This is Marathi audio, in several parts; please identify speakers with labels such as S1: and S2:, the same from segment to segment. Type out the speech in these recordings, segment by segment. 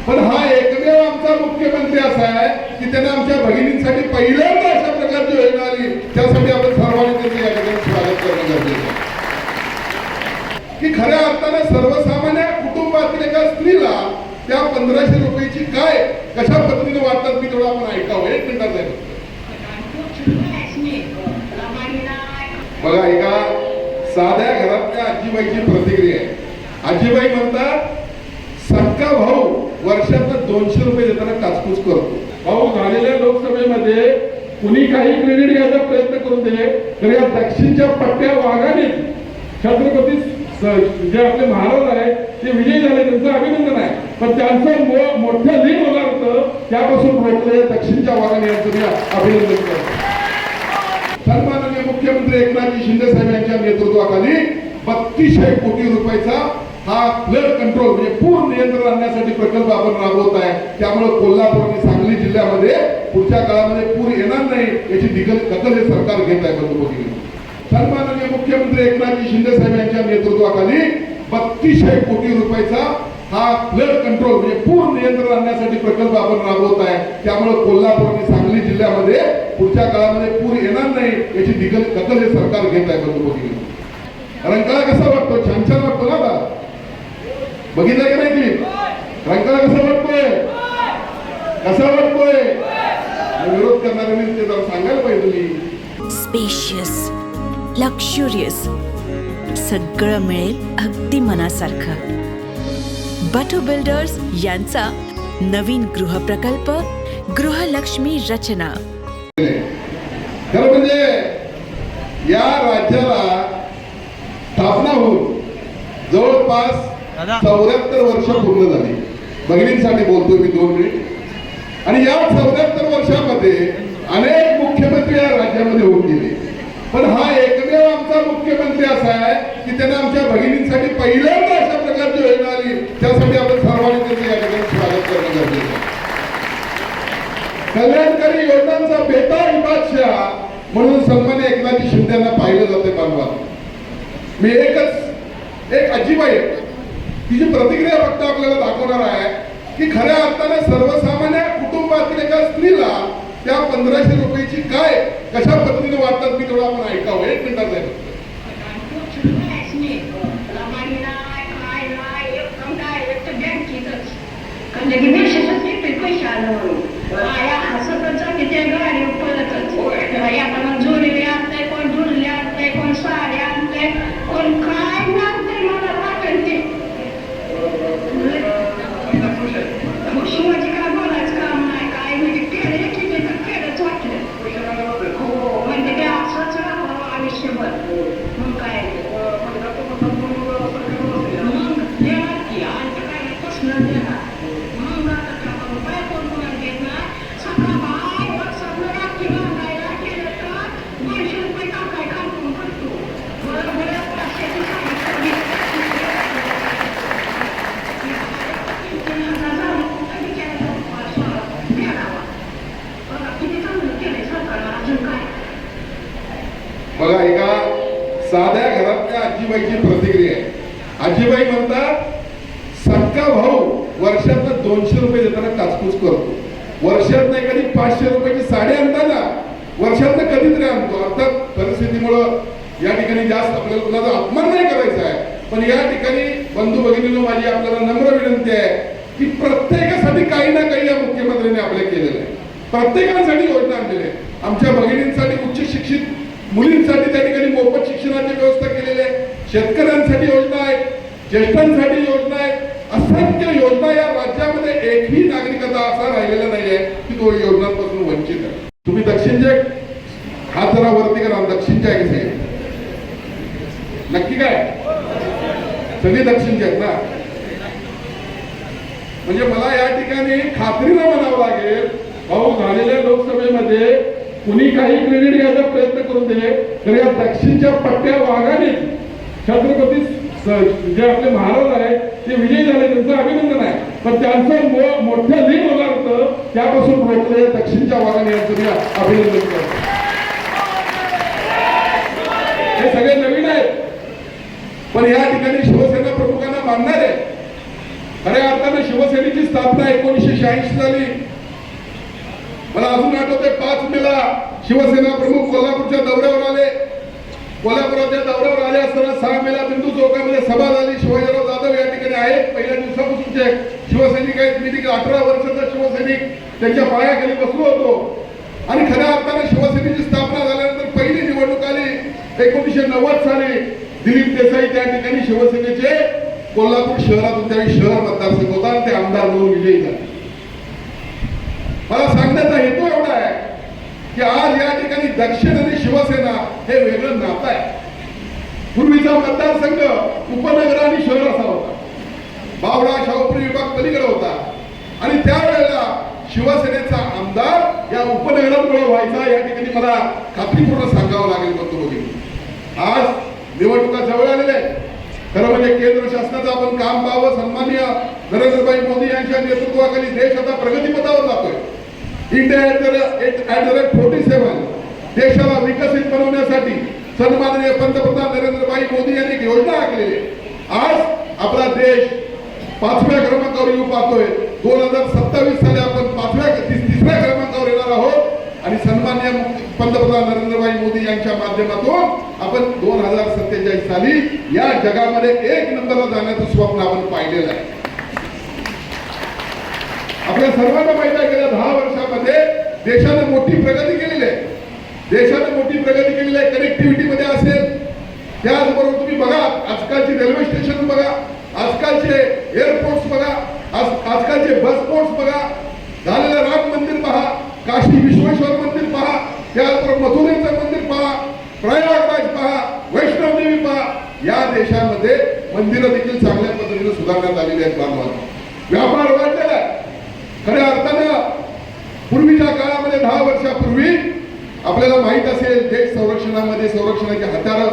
S1: पण हा एकमेव आमचा मुख्यमंत्री असा आहे की त्याने आमच्या भगिनींसाठी पहिल्यांदा अशा प्रकारची योजना आली, त्यासाठी आपण सर्वांनी त्याचं या ठिकाणी स्वागत करणं गरजेचं आहे. की खऱ्या अर्थाने सर्वसामान्य कुटुंबातील एका स्त्रीला त्या 1500 रुपयाची काय कशा पद्धतीने वाटतात, मी थोडं आपण ऐकावं. 1 मिनिटात आहे. बघा, एका साध्या घरातल्या आजीबाईची प्रतिक्रिया आहे. आजीबाई म्हणतात, सक्का भाऊ वर्षात 200 रुपये देताना काचकूच करतो. भाऊ, झालेल्या लोकसभेमध्ये कुणी काही क्रेडिट घ्यायचा प्रयत्न करून दे, तर या दक्षिणच्या पट्ट्या वाघाने छत्रपती जे आपले महाराज आहे ते विजयी झाले, त्यांचं अभिनंदन आहे. पण त्यांचं मोठं लीड होणार होतं, त्यापासून रोखलं दक्षिणच्या वाघाने यांचं मी अभिनंदन करतो. सन्माननीय मुख्यमंत्री एकनाथ शिंदे साहेब यांच्या नेतृत्वाखाली 3200 कोटी रुपयाचा हा फ्लड कंट्रोल म्हणजे पूर नियंत्रण आणण्यासाठी प्रकल्प आपण राबवत आहे. त्यामुळे कोल्हापूर आणि सांगली जिल्ह्यामध्ये पुढच्या काळामध्ये पूर येणार नाही याची दखल हे सरकार घेत आहे. बंधुभगिनी, सन्माननीय मुख्यमंत्री एकनाथ शिंदे साहेब यांच्या नेतृत्वाखाली 3200 कोटी रुपयाचा हा फ्लड कंट्रोल म्हणजे पूर नियंत्रण आणण्यासाठी प्रकल्प आपण राबवत आहे. त्यामुळे कोल्हापूर आणि सांगली जिल्ह्यामध्ये पुढच्या काळामध्ये पूर येणार नाही याची दखल हे सरकार घेत आहे. बंधुभगिनी, रंकाळा कसा वाटतो? छान छान वाटतो ना? बघितलं की नाही? की रंकाळा कसा वाटतोय? कसा वाटतोय? विरोध करणाऱ्यांनी ते जरा सांगायला पाहिजे. तुम्ही
S2: स्पेशियस, लक्झुरियस, सगळं मिळेल अगदी मनासारखं. बटू बिल्डर्स यांचा नवीन गृहप्रकल्प गृहलक्ष्मी रचना.
S1: खरं म्हणजे या राज्याला स्थापना होऊन जवळपास 74 वर्ष पूर्ण झाली. भगिनींसाठी बोलतोय मी 2 मिनिट. आणि या 74 वर्षामध्ये अनेक मुख्यमंत्री या राज्यामध्ये होऊन गेले, पण हा एकमेव आमचा मुख्यमंत्री असा आहे की त्याने आमच्या भगिनींसाठी पहिल्यांदा अशा प्रकारची योजना आली, त्यासाठी आपण सर्वांनी त्याचं या ठिकाणी स्वागत करणं गरजेचं आहे. कल्याणकारी योजनांचा बेताज बादशाह म्हणून सन्मान्य एकनाथ शिंदेना पाहिलं जाते. बांधवा, मी एक आजीबाई तिची प्रतिक्रिया फक्त आपल्याला दाखवणार आहे की खऱ्या अर्थाने सर्वसामान्य कुटुंबातील एका स्त्रीला त्या 1500 रुपयाची काय कशा पद्धतीने वाटतात, मी थोडं आपण ऐकावं. 1 मिनिटात आहे. बघा, एका साध्या घरातल्या आजीबाईची प्रतिक्रिया आहे. आजीबाई म्हणतात, सक्का भाऊ वर्षात 200 रुपये देताना काचकूच करतो. वर्षात नाही कधी 500 रुपयाची साडी आणताना वर्षात कधीतरी आणतो. अर्थात परिस्थितीमुळं या ठिकाणी जास्त आपल्याला कुणाचा अपमान नाही करायचा आहे, पण या ठिकाणी बंधू भगिनींनो माझी आपल्याला नम्र विनंती आहे की प्रत्येकासाठी काही ना काही या मुख्यमंत्र्यांनी आपल्या केलेलं आहे. प्रत्येकासाठी योजना आणलेली आहे. आमच्या भगिनींसाठी उच्च शिक्षित मुलींसाठी त्या ठिकाणी मोफत शिक्षणाची व्यवस्था केलेली आहे. शेतकऱ्यांसाठी योजना आहे, ज्येष्ठांसाठी योजना आहे. असंख्य योजना या राज्यामध्ये एकही नागरिकता असा राहिलेला नाहीये की तो योजनांपासून वंचित आहे. तुम्ही दक्षिणचे हात जरा वरती करा. दक्षिणचे आहे कसे? नक्की काय सगळे दक्षिणचे आहेत ना? म्हणजे मला या ठिकाणी खात्रीनं म्हणावं लागेल, भाऊ, झालेल्या लोकसभेमध्ये कुणी काही क्रेडिट घ्यायचा प्रयत्न करून दे, तर या दक्षिणच्या पट्ट्या वाघाने छत्रपती जे आपले महाराज आहे ते विजयी झाले, त्यांचं अभिनंदन आहे. पण त्यांचं मोठं लीड होणार होतं, त्यापासून रोखलं दक्षिणच्या वाघाने यांचं मी अभिनंदन करतो. हे सगळे नवीन आहेत, पण या ठिकाणी शिवसेना प्रमुखांना मानणार आहे. खऱ्या अर्थाने शिवसेनेची स्थापना 1986 झाली. मला अजून आठवते 5 मेला शिवसेना प्रमुख कोल्हापूरच्या दौऱ्यावर आले. कोल्हापुराच्या दौऱ्यावर आले असताना 6 मेला बिंदू चौकामध्ये सभा झाली. शिवाजीराव जाधव या ठिकाणी आहेत. पहिल्या दिवसापासूनचे शिवसैनिक आहेत. मी 18 वर्षाचा शिवसैनिक त्यांच्या पायाखाली बसलो होतो. आणि खऱ्या अर्थाने शिवसेनेची स्थापना झाल्यानंतर पहिली निवडणूक आली 1990 साली. दिलीप देसाई त्या ठिकाणी शिवसेनेचे कोल्हापूर शहरातून त्यावेळी शहर मतदारसंघ होता आणि ते आमदार म्हणून विजयी झाले. मला सांगण्याचा हेतू एवढा आहे की आज या ठिकाणी दक्षिण आणि शिवसेना हे वेगळं नातं आहे. पूर्वीचा मतदारसंघ उपनगर आणि शहर असा होता. बावडा शाहूपुरी विभाग पलीकडे होता आणि त्यावेळेला शिवसेनेचा आमदार या उपनगरांमुळे व्हायचा. या ठिकाणी मला खात्रीपूर्ण सांगावं लागेल. आज निवडणुका जवळ आलेल्या आहेत. खरं म्हणजे केंद्र शासनाचं आपण काम पाहावं. सन्माननीय नरेंद्रभाई मोदी यांच्या नेतृत्वाखाली देश आता प्रगतीपथावर जातोय. इंडिया @ 47 देशाला विकसित बनवण्यासाठी सन्माननीय पंतप्रधान नरेंद्रभाई मोदी यांनी एक योजना आखलेली आहे. आज आपला देश 5व्या क्रमांकावर येऊ पाहतोय. 2027 साली आपण 3ऱ्या क्रमांकावर येणार आहोत आणि सन्माननीय पंतप्रधान नरेंद्रभाई मोदी यांच्या माध्यमातून आपण 2047 साली या जगामध्ये 1 नंबरला जाण्याचं स्वप्न आपण पाहिलेलं आहे. आपल्या सर्वांना माहिती आहे गेल्या 10 वर्षामध्ये देशाने मोठी प्रगती केलेली आहे. देशाने मोठी प्रगती केलेली आहे. कनेक्टिव्हिटी मध्ये असेल, त्याचबरोबर तुम्ही बघा आजकालची रेल्वे स्टेशन बघा, आजकालचे एअरपोर्ट्स बघा, आजकालचे बस पोर्ट्स बघा, झालेलं राम मंदिर पहा, काशी विश्वेश्वर मंदिर पहा, त्याचबरोबर मथुरेचं मंदिर पहा, प्रयागराज पहा, वैष्णवदेवी पहा. या देशामध्ये मंदिरं देखील चांगल्या पद्धतीने सुधारण्यात आलेली आहेत. बांधवांनो, व्यापार वाढलेला आहे. खऱ्या अर्थानं पूर्वीच्या काळामध्ये 10 वर्षापूर्वी आपल्याला माहित असेल देश संरक्षणामध्ये संरक्षणाचे हत्यारं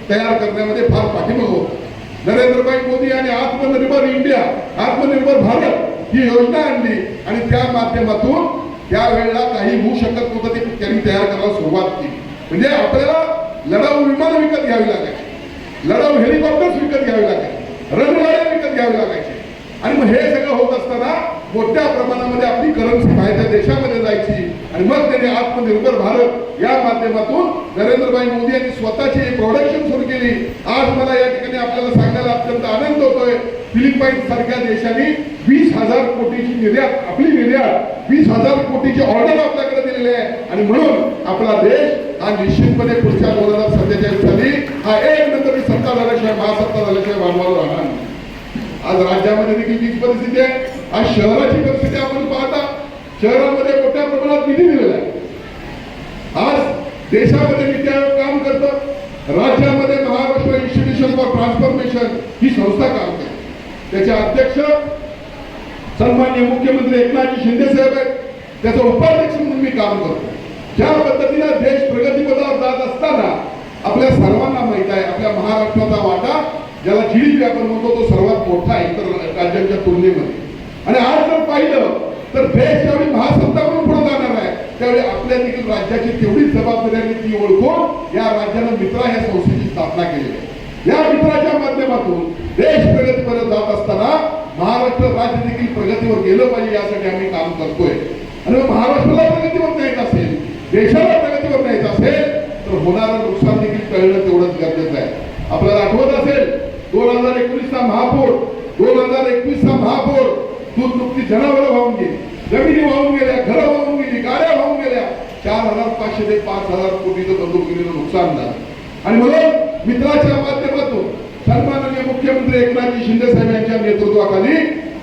S1: तयार करण्यामध्ये फार पाठीमागे होतं. नरेंद्रभाई मोदी यांनी आत्मनिर्भर इंडिया, आत्मनिर्भर भारत ही योजना आणली आणि त्या माध्यमातून त्यावेळेला काही होऊ शकत नव्हतं ते त्यांनी तयार करायला सुरुवात केली. म्हणजे आपल्याला लढाऊ विमानं विकत घ्यावी लागायची, लढाऊ हेलिकॉप्टर्स विकत घ्यावे लागायचे, रणगाड्या विकत घ्यावे लागायचे. आणि मग हे सगळं होत असताना मोठ्या प्रमाणामध्ये आपली करन्सी बाहेरच्या देशामध्ये जायची आणि मग त्यांनी आत्मनिर्भर भारत या माध्यमातून नरेंद्रभाई मोदी यांनी स्वतःची प्रोडक्शन सुरू केली. आज मला या ठिकाणी आपल्याला सांगायला अत्यंत आनंद होतोय. फिलिपाईन्स सारख्या देशांनी 20,000 कोटीची निर्यात, आपली निर्यात 20,000 कोटीची ऑर्डर आपल्याकडे दिलेली आहे. आणि म्हणून आपला देश हा निश्चितपणे पुढच्या 2047 साली हा 1 नंबरची सत्ता झाल्याशिवाय, महासत्ता झाल्याशिवाय वाढवायला राहणार नाही. आज राज्यामध्ये देखील तीच परिस्थिती आहे. आज शहराची परिस्थिती आपण पाहता, शहरामध्ये मोठ्या प्रमाणात निधी दिलेला आहे. आज देशामध्ये नीती आयोग काम करतं, राज्यामध्ये महाराष्ट्र इन्स्टिट्यूशन फॉर ट्रान्सफॉर्मेशन ही संस्था काम करते. त्याचे अध्यक्ष सन्माननीय मुख्यमंत्री एकनाथ शिंदे साहेब आहेत. त्याचा उपाध्यक्ष म्हणून मी काम करतो. ज्या पद्धतीने देश प्रगतीपथावर जात असताना आपल्या सर्वांना माहित आहे आपल्या महाराष्ट्राचा वाटा, ज्याला GDP आपण म्हणतो, तो सर्वात मोठा आहे इतर राज्यांच्या तुलनेमध्ये. आणि आज जर पाहिलं तर देश ज्यावेळी महासत्ता म्हणून पुढे जाणार आहे त्यावेळी आपल्या देखील राज्याची तेवढीच जबाबदारी आहे ती ओळखून या राज्यानं मित्रा या संस्थेची स्थापना केलेली आहे. या मित्राच्या माध्यमातून देश प्रगतीवर जात असताना महाराष्ट्र राज्य देखील प्रगतीवर गेलं पाहिजे यासाठी आम्ही काम करतोय. आणि महाराष्ट्राला प्रगतीवर न्यायचं असेल, देशाला प्रगतीवर न्यायचं असेल तर होणारं नुकसान देखील कळणं तेवढंच गरजेचं आहे. आपल्याला आठवत असेल 2019चा महापूर, 2021चा महापूर, दूध नुकती जनावरं वाहून गेली, जमिनी वाहून गेल्या, घरं वाहून गेली, गाड्या वाहून गेल्या. 4,500 ते 5,000 कोटीचं बंदुकीनं नुकसान झालं. आणि म्हणून मित्राच्या माध्यमातून सन्माननीय मुख्यमंत्री एकनाथ शिंदे साहेब यांच्या नेतृत्वाखाली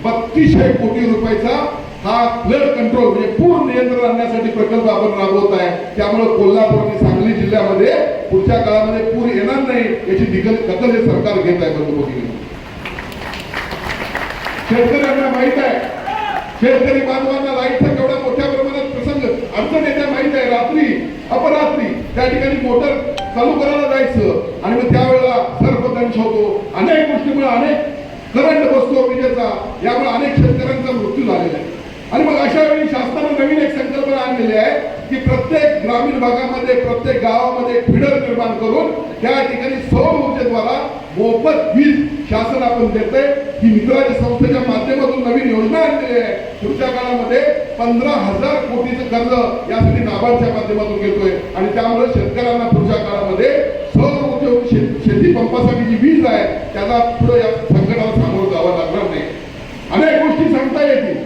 S1: 3200 कोटी रुपयाचा हा फ्लड कंट्रोल म्हणजे पूर नियंत्रण आणण्यासाठी प्रकल्प आपण राबवत आहे. त्यामुळे कोल्हापूर आणि सांगली जिल्ह्यामध्ये पुढच्या काळामध्ये पूर येणार नाही याची दखल हे सरकार घेत आहे. बंधुभगिनी, शेतकऱ्यांना माहित आहे, शेतकरी बांधवांना लाईटचा केवढा मोठ्या प्रमाणात प्रसंग अडचण येत्या माहित आहे. रात्री अपरात्री त्या ठिकाणी मोटर चालू करायला जायचं आणि मग त्यावेळेला सर्पदंश होतो. अनेक गोष्टीमुळे अनेक करंट बसतो विजेचा, यामुळे अनेक शेतकऱ्यांचा मृत्यू झालेला आहे. आणि मग अशा वेळी शासनाने नवीन एक संकल्पना आणलेली आहे की प्रत्येक ग्रामीण भागामध्ये, प्रत्येक गावामध्ये फीडर निर्माण करून त्या ठिकाणी सौर ऊर्जेद्वारा मोफत वीज शासन आपण देतंय. ही मित्राच्या संस्थेच्या माध्यमातून नवीन योजना आणलेली आहे. पुढच्या काळामध्ये 15,000 कोटीचं कर्ज यासाठी नाबार्डच्या माध्यमातून घेतोय आणि त्यामुळे शेतकऱ्यांना पुढच्या काळामध्ये सौर उद्योग शेती पंपासाठी जी वीज आहे त्याला पुढे या संकटाला सामोरं जावं लागणार नाही. अनेक गोष्टी सांगता येतील.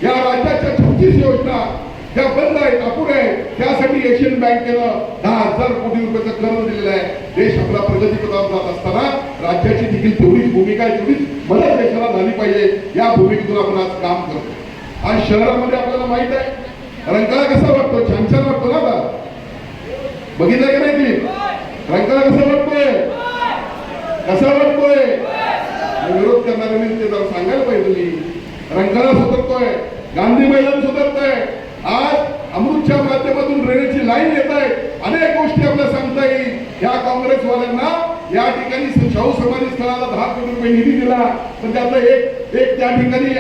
S1: या राज्याच्या 36 योजना ज्या बंद आहेत, अपुऱ्या आहेत, त्यासाठी एशियन बँकेनं 10,000 कोटी रुपयाचं कर्ज दिलेलं आहे. देश आपला प्रगतीपथावर जात असताना राज्याची देखील तेवढीच भूमिका आहे, तेवढीच मदत देशाला झाली पाहिजे. या भूमिकेतून आपण आज काम करतो. आज शहरामध्ये आपल्याला माहित आहे रंकाळा कसा वाटतो, छान छान वाटतो ना. आता बघितलं की नाही ती रंकाळा कसा वाटतोय, कसा वाटतोय. विरोध करणाऱ्यांनी ते जरा सांगायला पाहिजे. तुम्ही रंकाळा सुधारतोय, गांधी मैदान सुधारतोय, आज अमृतच्या माध्यमातून ड्रेनेजची लाईन येत आहे. अनेक गोष्टी आपल्याला सांगता येईल. या काँग्रेसवाल्यांना या ठिकाणी शाहू समाधी स्थळाला 10 कोटी रुपये निधी दिला, पण त्यातला एक त्या ठिकाणी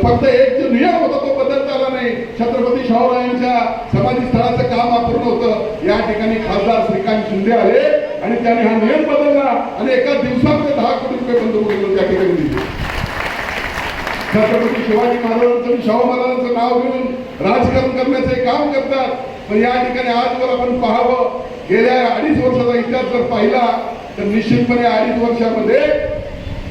S1: फक्त एक जो नियम होता तो बदलता आला नाही. छत्रपती शाहूरायांच्या समाधी स्थळाचं काम अपूर्ण होतं. या ठिकाणी खासदार श्रीकांत शिंदे आले आणि त्याने हा नियम बदलला आणि एका दिवसामध्ये 10 कोटी रुपये बंद करून त्या ठिकाणी दिले. छत्रपती शिवाजी महाराजांचं शाहू महाराजांचं नाव घेऊन राजकारण करण्याचे काम करतात. पण या ठिकाणी आजवर आपण पाहावं, गेल्या 2.5 वर्षाचा इतिहास जर पाहिला तर निश्चितपणे 2.5 वर्षामध्ये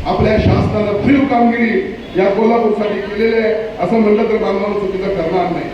S1: आपल्या शासनानं भरीव कामगिरी या कोल्हापूरसाठी केलेली आहे असं म्हणलं तर बांधवांना चुकीचं ठरणार नाही.